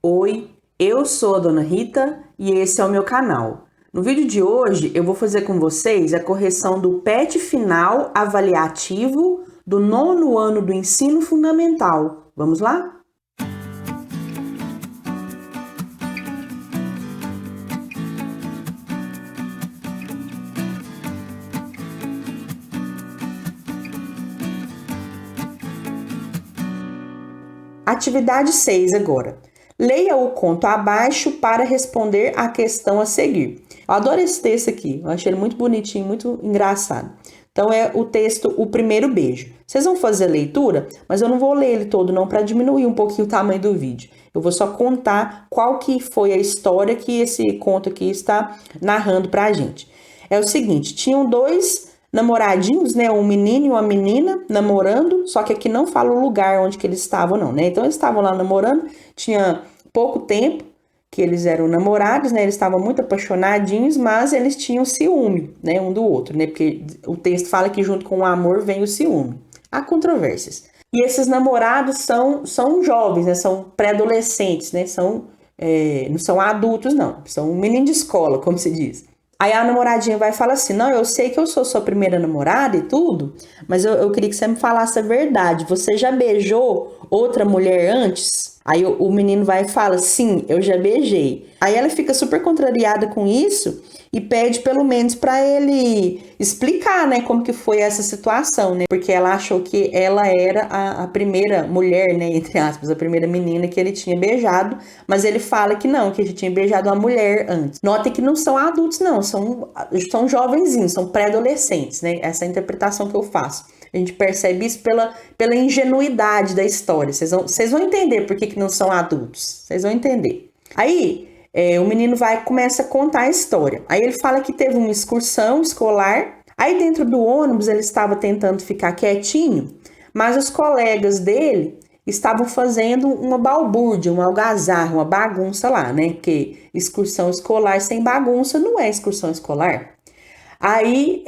Oi, eu sou a Dona Rita e esse é o meu canal. No vídeo de hoje eu vou fazer com vocês a correção do PET final avaliativo do 9º ano do ensino fundamental. Vamos lá? Atividade 6 agora. Leia o conto abaixo para responder a questão a seguir. Eu adoro esse texto aqui, eu achei ele muito bonitinho, muito engraçado. Então é o texto O Primeiro Beijo. Vocês vão fazer a leitura, mas eu não vou ler ele todo não para diminuir um pouquinho o tamanho do vídeo. Eu vou só contar qual que foi a história que esse conto aqui está narrando para a gente. É o seguinte, tinham dois namoradinhos, né, um menino e uma menina namorando, só que aqui não fala o lugar onde que eles estavam não, né? Então eles estavam lá namorando, tinha pouco tempo que eles eram namorados, né? Eles estavam muito apaixonadinhos, mas eles tinham ciúme, né, um do outro, né? Porque o texto fala que junto com o amor vem o ciúme. Há controvérsias. E esses namorados são jovens, né? São pré-adolescentes, né? Não são adultos, não. São um menino de escola, como se diz. Aí a namoradinha vai falar assim, não, eu sei que eu sou sua primeira namorada e tudo, mas eu queria que você me falasse a verdade. Você já beijou outra mulher antes? Aí o menino vai e fala, sim, eu já beijei. Aí ela fica super contrariada com isso e pede pelo menos para ele explicar, né, como que foi essa situação, né? Porque ela achou que ela era a primeira mulher, né, entre aspas, a primeira menina que ele tinha beijado, mas ele fala que não, que ele tinha beijado uma mulher antes. Notem que não são adultos, não, são jovenzinhos, são pré-adolescentes, né? Essa é a interpretação que eu faço. A gente percebe isso pela ingenuidade da história. Vocês vão entender por que não são adultos. Vocês vão entender. Aí, o menino começa a contar a história. Aí ele fala que teve uma excursão escolar. Aí dentro do ônibus ele estava tentando ficar quietinho, mas os colegas dele estavam fazendo uma balbúrdia, uma algazarra, uma bagunça lá, né? Porque excursão escolar sem bagunça não é excursão escolar. Aí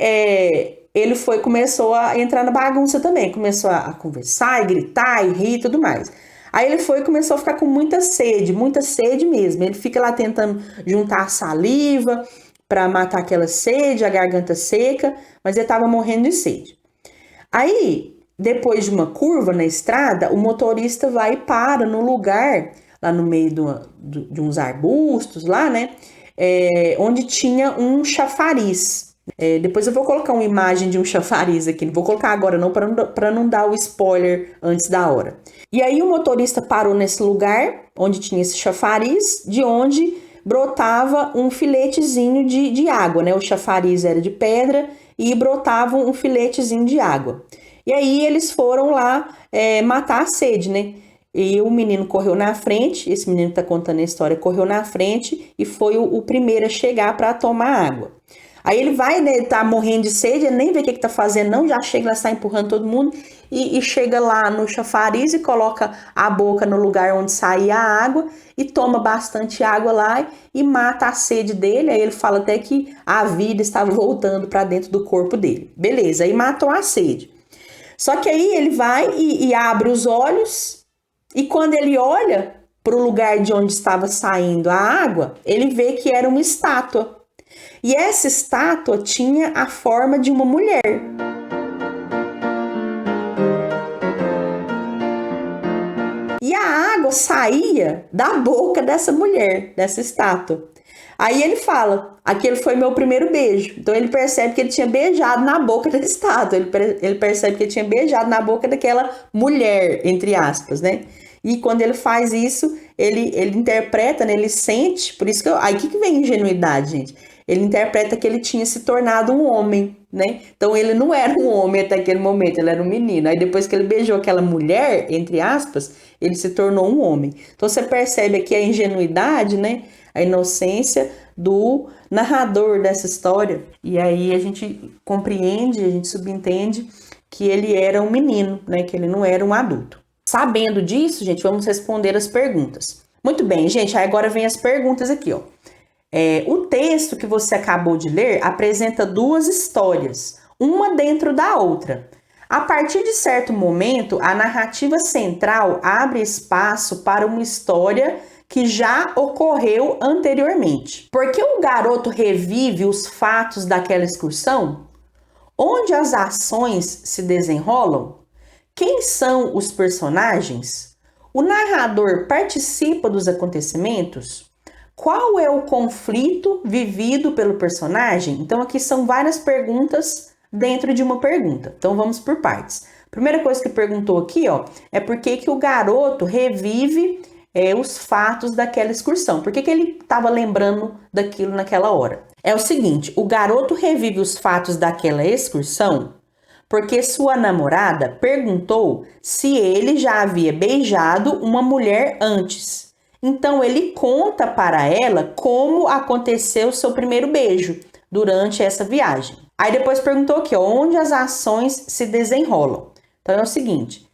ele começou a entrar na bagunça também, começou a conversar, e gritar, e rir e tudo mais. Aí ele começou a ficar com muita sede mesmo. Ele fica lá tentando juntar saliva para matar aquela sede, a garganta seca, mas ele estava morrendo de sede. Aí, depois de uma curva na estrada, o motorista vai e para no lugar, lá no meio de uns arbustos lá, né? Onde tinha um chafariz. Depois eu vou colocar uma imagem de um chafariz aqui, não vou colocar agora não, para não dar o spoiler antes da hora. E aí o motorista parou nesse lugar, onde tinha esse chafariz, de onde brotava um filetezinho de água, né? O chafariz era de pedra e brotava um filetezinho de água. E aí eles foram lá matar a sede, né? E o menino correu na frente, esse menino que tá contando a história, correu na frente e foi o primeiro a chegar para tomar água. Aí ele vai, né, tá morrendo de sede, ele nem vê o que tá fazendo não, já chega lá, está empurrando todo mundo e chega lá no chafariz e coloca a boca no lugar onde saía a água e toma bastante água lá e mata a sede dele. Aí ele fala até que a vida estava voltando para dentro do corpo dele. Beleza, aí matou a sede. Só que aí ele vai e abre os olhos e quando ele olha para o lugar de onde estava saindo a água, ele vê que era uma estátua. E essa estátua tinha a forma de uma mulher. E a água saía da boca dessa mulher, dessa estátua. Aí ele fala, aquele foi meu primeiro beijo. Então ele percebe que ele tinha beijado na boca da estátua. Ele percebe que ele tinha beijado na boca daquela mulher, entre aspas, né? E quando ele faz isso, ele interpreta, né? Ele sente, por isso que aí que vem a ingenuidade, gente. Ele interpreta que ele tinha se tornado um homem, né? Então ele não era um homem até aquele momento, ele era um menino. Aí depois que ele beijou aquela mulher, entre aspas, ele se tornou um homem. Então você percebe aqui a ingenuidade, né? A inocência do narrador dessa história. E aí a gente compreende, a gente subentende que ele era um menino, né? Que ele não era um adulto. Sabendo disso, gente, vamos responder as perguntas. Muito bem, gente, aí agora vem as perguntas aqui, ó. O texto que você acabou de ler apresenta duas histórias, uma dentro da outra. A partir de certo momento, a narrativa central abre espaço para uma história que já ocorreu anteriormente. Porque o garoto revive os fatos daquela excursão? Onde as ações se desenrolam? Quem são os personagens? O narrador participa dos acontecimentos? Qual é o conflito vivido pelo personagem? Então aqui são várias perguntas dentro de uma pergunta. Então vamos por partes. Primeira coisa que perguntou aqui, ó, é por que o garoto revive os fatos daquela excursão. Por que ele estava lembrando daquilo naquela hora? É o seguinte, o garoto revive os fatos daquela excursão porque sua namorada perguntou se ele já havia beijado uma mulher antes. Então ele conta para ela como aconteceu o seu primeiro beijo durante essa viagem. Aí depois perguntou aqui, onde as ações se desenrolam. Então é o seguinte,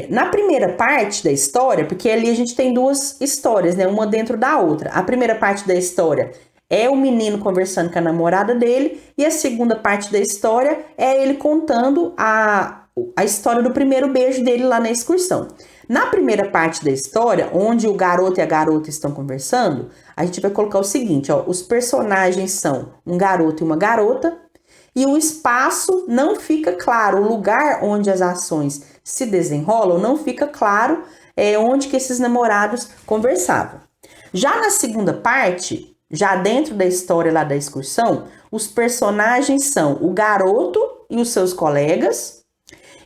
na primeira parte da história, porque ali a gente tem duas histórias, né? Uma dentro da outra. A primeira parte da história é o menino conversando com a namorada dele e a segunda parte da história é ele contando a história do primeiro beijo dele lá na excursão. Na primeira parte da história, onde o garoto e a garota estão conversando, a gente vai colocar o seguinte, ó, os personagens são um garoto e uma garota e o espaço não fica claro, o lugar onde as ações se desenrolam não fica claro onde que esses namorados conversavam. Já na segunda parte, já dentro da história lá da excursão, os personagens são o garoto e os seus colegas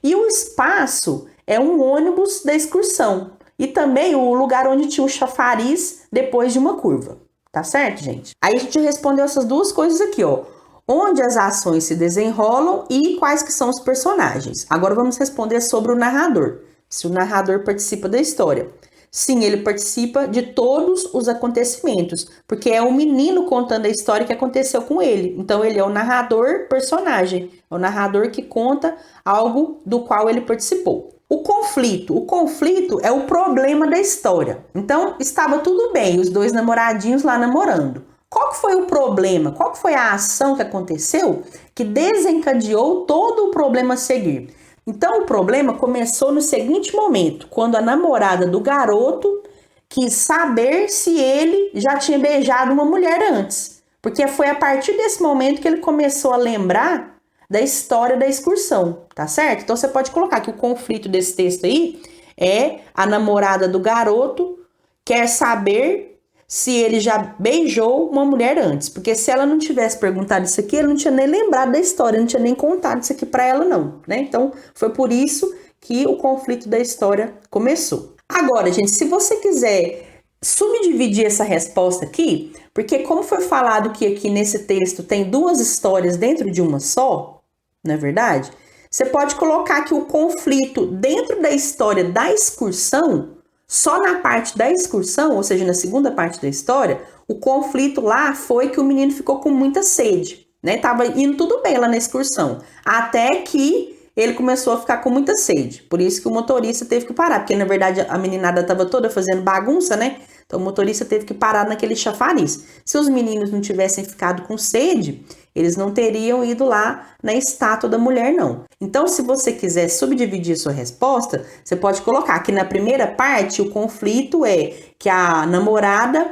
e o espaço é um ônibus da excursão e também o lugar onde tinha o chafariz depois de uma curva, tá certo, gente? Aí a gente respondeu essas duas coisas aqui, ó, onde as ações se desenrolam e quais que são os personagens. Agora vamos responder sobre o narrador, se o narrador participa da história. Sim, ele participa de todos os acontecimentos, porque é o menino contando a história que aconteceu com ele. Então, ele é o narrador personagem, é o narrador que conta algo do qual ele participou. O conflito é o problema da história. Então, estava tudo bem, os dois namoradinhos lá namorando. Qual que foi o problema? Qual que foi a ação que aconteceu que desencadeou todo o problema a seguir? Então, o problema começou no seguinte momento, quando a namorada do garoto quis saber se ele já tinha beijado uma mulher antes. Porque foi a partir desse momento que ele começou a lembrar da história da excursão, tá certo? Então, você pode colocar que o conflito desse texto aí é a namorada do garoto quer saber se ele já beijou uma mulher antes. Porque se ela não tivesse perguntado isso aqui, ele não tinha nem lembrado da história, não tinha nem contado isso aqui para ela não, né? Então, foi por isso que o conflito da história começou. Agora, gente, se você quiser subdividir essa resposta aqui, porque como foi falado que aqui nesse texto tem duas histórias dentro de uma só, não é verdade? Você pode colocar que o conflito dentro da história da excursão, só na parte da excursão, ou seja, na segunda parte da história, o conflito lá foi que o menino ficou com muita sede, né? Tava indo tudo bem lá na excursão, até que ele começou a ficar com muita sede. Por isso que o motorista teve que parar, porque na verdade a meninada estava toda fazendo bagunça, né? Então o motorista teve que parar naquele chafariz. Se os meninos não tivessem ficado com sede, eles não teriam ido lá na estátua da mulher, não. Então, se você quiser subdividir sua resposta, você pode colocar que na primeira parte o conflito é que a namorada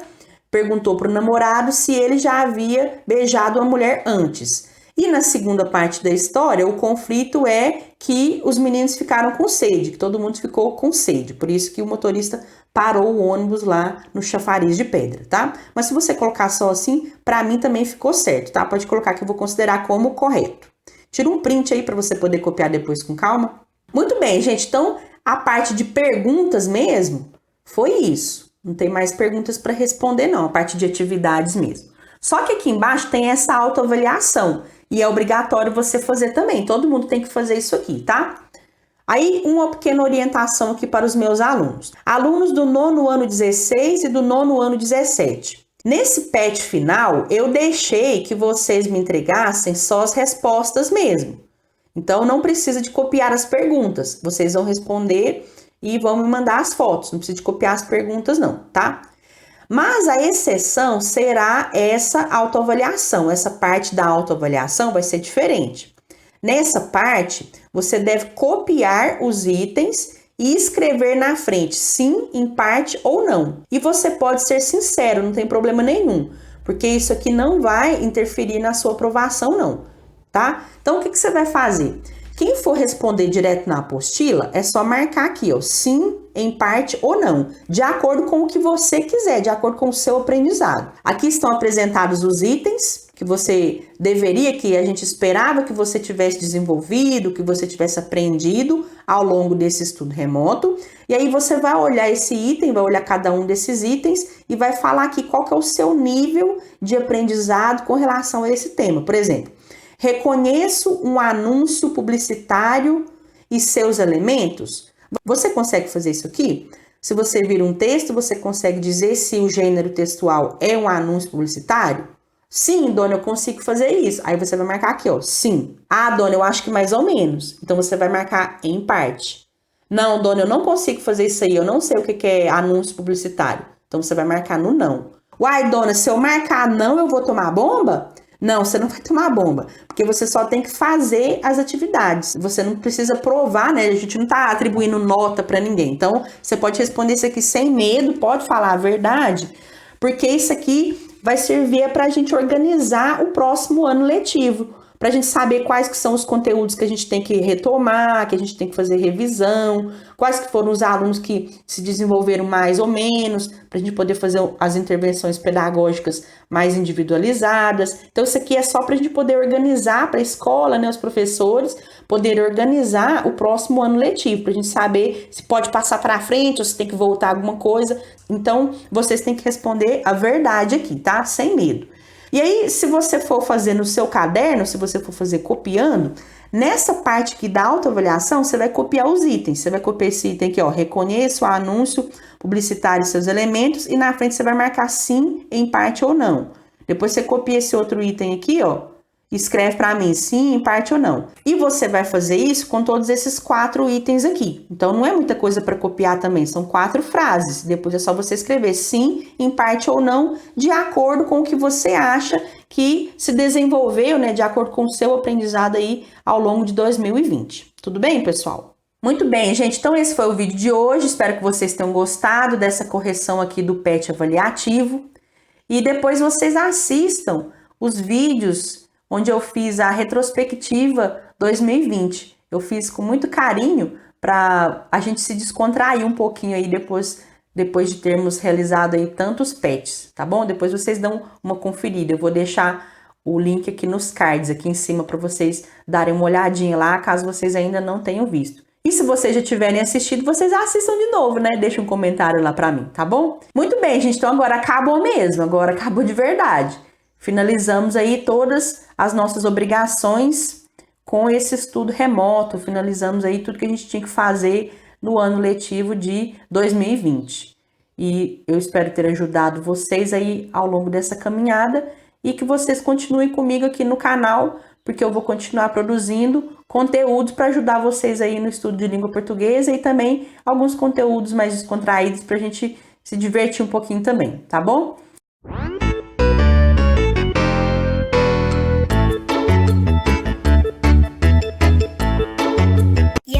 perguntou para o namorado se ele já havia beijado a mulher antes. E na segunda parte da história, o conflito é que os meninos ficaram com sede, que todo mundo ficou com sede. Por isso que o motorista parou o ônibus lá no chafariz de pedra, tá? Mas se você colocar só assim, para mim também ficou certo, tá? Pode colocar que eu vou considerar como correto. Tira um print aí para você poder copiar depois com calma. Muito bem, gente. Então, a parte de perguntas mesmo foi isso. Não tem mais perguntas para responder, não. A parte de atividades mesmo. Só que aqui embaixo tem essa autoavaliação. E é obrigatório você fazer também. Todo mundo tem que fazer isso aqui, tá? Aí, uma pequena orientação aqui para os meus alunos. Alunos do nono ano 16 e do nono ano 17. Nesse PET final, eu deixei que vocês me entregassem só as respostas mesmo. Então, não precisa de copiar as perguntas. Vocês vão responder e vão me mandar as fotos. Não precisa de copiar as perguntas, não, tá? Mas a exceção será essa autoavaliação. Essa parte da autoavaliação vai ser diferente. Nessa parte, você deve copiar os itens e escrever na frente sim, em parte ou não. E você pode ser sincero, não tem problema nenhum, porque isso aqui não vai interferir na sua aprovação não, tá? Então o que você vai fazer? Quem for responder direto na apostila, é só marcar aqui, ó, sim, em parte ou não, de acordo com o que você quiser, de acordo com o seu aprendizado. Aqui estão apresentados os itens que você deveria, que a gente esperava que você tivesse desenvolvido, que você tivesse aprendido ao longo desse estudo remoto. E aí você vai olhar esse item, vai olhar cada um desses itens e vai falar aqui qual que é o seu nível de aprendizado com relação a esse tema. Por exemplo, reconheço um anúncio publicitário e seus elementos. Você consegue fazer isso aqui? Se você vir um texto, você consegue dizer se o gênero textual é um anúncio publicitário? Sim, dona, eu consigo fazer isso. Aí você vai marcar aqui, ó, sim. Ah, dona, eu acho que mais ou menos. Então você vai marcar em parte. Não, dona, eu não consigo fazer isso aí. Eu não sei o que é anúncio publicitário. Então você vai marcar no não. Uai, dona, se eu marcar não, eu vou tomar bomba? Não, você não vai tomar bomba, porque você só tem que fazer as atividades. Você não precisa provar, né? A gente não tá atribuindo nota para ninguém. Então, você pode responder isso aqui sem medo, pode falar a verdade, porque isso aqui vai servir para a gente organizar o próximo ano letivo, para a gente saber quais que são os conteúdos que a gente tem que retomar, que a gente tem que fazer revisão, quais que foram os alunos que se desenvolveram mais ou menos, para a gente poder fazer as intervenções pedagógicas mais individualizadas. Então, isso aqui é só para a gente poder organizar para a escola, né, os professores, poder organizar o próximo ano letivo, para a gente saber se pode passar para frente ou se tem que voltar alguma coisa. Então, vocês têm que responder a verdade aqui, tá? Sem medo. E aí, se você for fazer no seu caderno, se você for fazer copiando, nessa parte aqui da autoavaliação, você vai copiar os itens. Você vai copiar esse item aqui, ó, reconheço o anúncio publicitário e seus elementos, e na frente você vai marcar sim, em parte ou não. Depois você copia esse outro item aqui, ó, escreve para mim sim, em parte ou não. E você vai fazer isso com todos esses 4 itens aqui. Então, não é muita coisa para copiar também, são 4 frases. Depois é só você escrever sim, em parte ou não, de acordo com o que você acha que se desenvolveu, né, de acordo com o seu aprendizado aí ao longo de 2020. Tudo bem, pessoal? Muito bem, gente. Então, esse foi o vídeo de hoje. Espero que vocês tenham gostado dessa correção aqui do PET avaliativo. E depois vocês assistam os vídeos onde eu fiz a retrospectiva 2020. Eu fiz com muito carinho para a gente se descontrair um pouquinho aí depois de termos realizado aí tantos PETs, tá bom? Depois vocês dão uma conferida. Eu vou deixar o link aqui nos cards, aqui em cima, para vocês darem uma olhadinha lá, caso vocês ainda não tenham visto. E se vocês já tiverem assistido, vocês assistam de novo, né? Deixa um comentário lá para mim, tá bom? Muito bem, gente. Então agora acabou mesmo. Agora acabou de verdade. Finalizamos aí todas as nossas obrigações com esse estudo remoto, finalizamos aí tudo que a gente tinha que fazer no ano letivo de 2020. E eu espero ter ajudado vocês aí ao longo dessa caminhada e que vocês continuem comigo aqui no canal, porque eu vou continuar produzindo conteúdos para ajudar vocês aí no estudo de língua portuguesa e também alguns conteúdos mais descontraídos para a gente se divertir um pouquinho também, tá bom?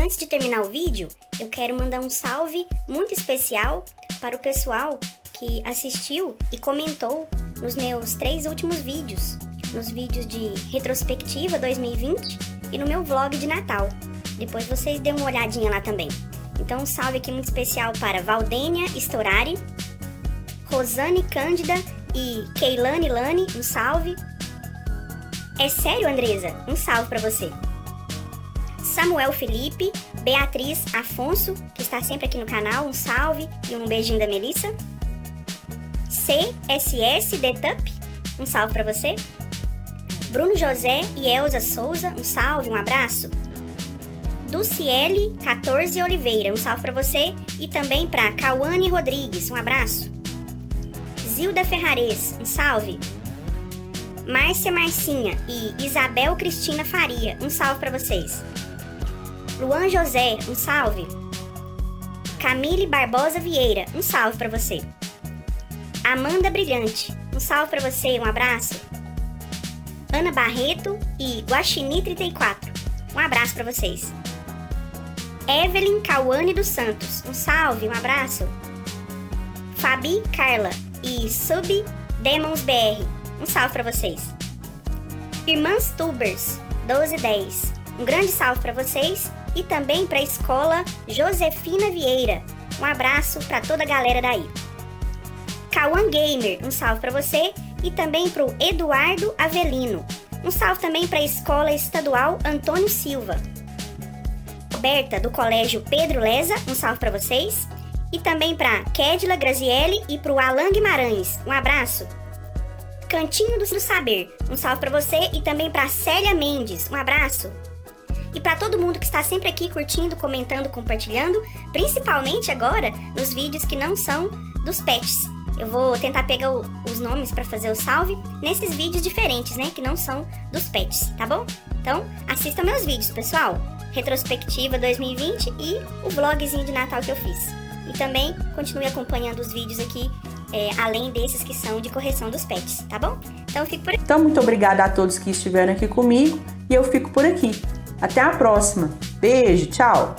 Antes de terminar o vídeo, eu quero mandar um salve muito especial para o pessoal que assistiu e comentou nos meus 3 últimos vídeos, nos vídeos de retrospectiva 2020 e no meu vlog de Natal. Depois vocês dêem uma olhadinha lá também. Então um salve aqui muito especial para Valdênia Storari, Rosane Cândida e Keilane Lane, um salve. É sério, Andresa? Um salve para você. Samuel Felipe, Beatriz Afonso, que está sempre aqui no canal, um salve e um beijinho da Melissa. CSS Detup, um salve para você. Bruno José e Elza Souza, um salve, um abraço. Duciele 14 Oliveira, um salve para você. E também para Cauane Rodrigues, um abraço. Zilda Ferrares, um salve. Márcia Marcinha e Isabel Cristina Faria, um salve para vocês. Luan José, um salve. Camille Barbosa Vieira, um salve para você. Amanda Brilhante, um salve para você, um abraço. Ana Barreto e Guaxini 34, um abraço para vocês. Evelyn Cauane dos Santos, um salve, um abraço. Fabi Carla e Sub Demons BR, um salve pra vocês. Irmãs Tubers 1210, um grande salve pra vocês e também pra escola Josefina Vieira, um abraço pra toda a galera daí. Cauã Gamer, um salve pra você e também pro Eduardo Avelino, um salve também pra escola estadual Antônio Silva. Roberta do colégio Pedro Leza, um salve pra vocês. E também para Kedla Grazielli e para o Alan Guimarães. Um abraço. Cantinho do Saber. Um salve para você e também para Célia Mendes. Um abraço. E para todo mundo que está sempre aqui curtindo, comentando, compartilhando, principalmente agora nos vídeos que não são dos pets. Eu vou tentar pegar os nomes para fazer o salve nesses vídeos diferentes, né, que não são dos pets, tá bom? Então, assistam meus vídeos, pessoal. Retrospectiva 2020 e o vlogzinho de Natal que eu fiz. E também continue acompanhando os vídeos aqui, além desses que são de correção dos pets, tá bom? Então eu fico por aqui. Então, muito obrigada a todos que estiveram aqui comigo e eu fico por aqui. Até a próxima. Beijo, tchau!